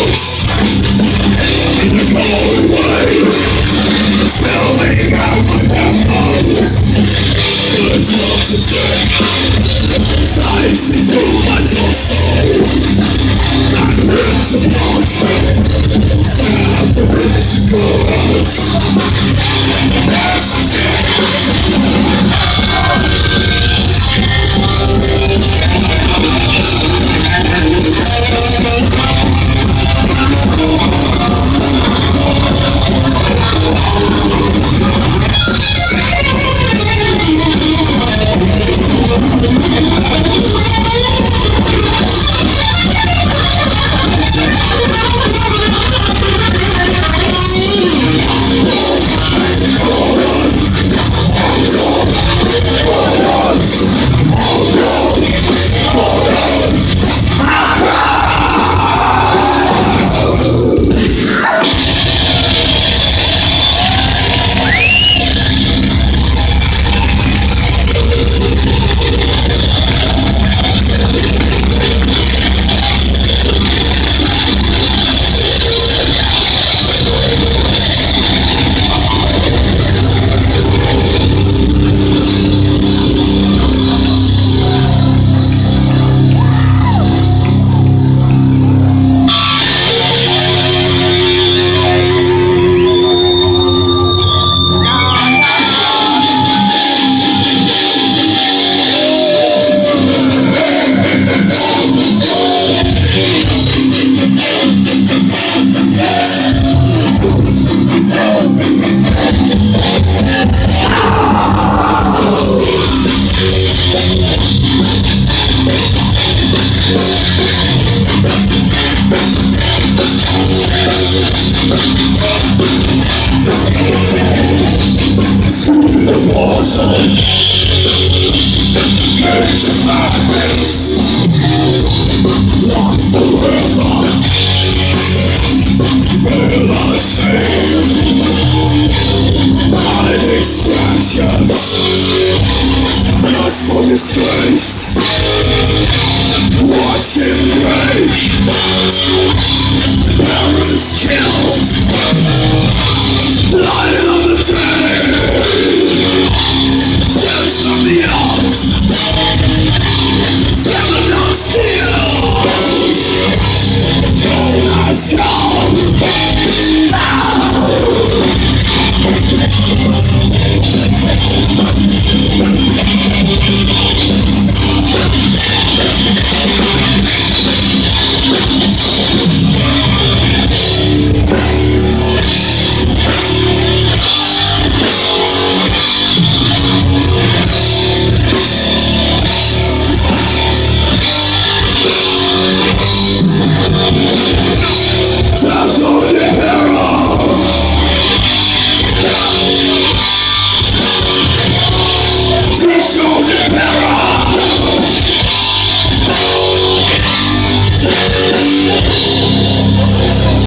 in the cold way, spilling out my memories. It's not to take, slicing through my torso, and ripped apart. Stab the ribs to girls. This is it. The water into my face, lock forever. Will I save my extractions? Just for disgrace, watch him break. Parents killed, light of the day. Just from the out, seven of steel. I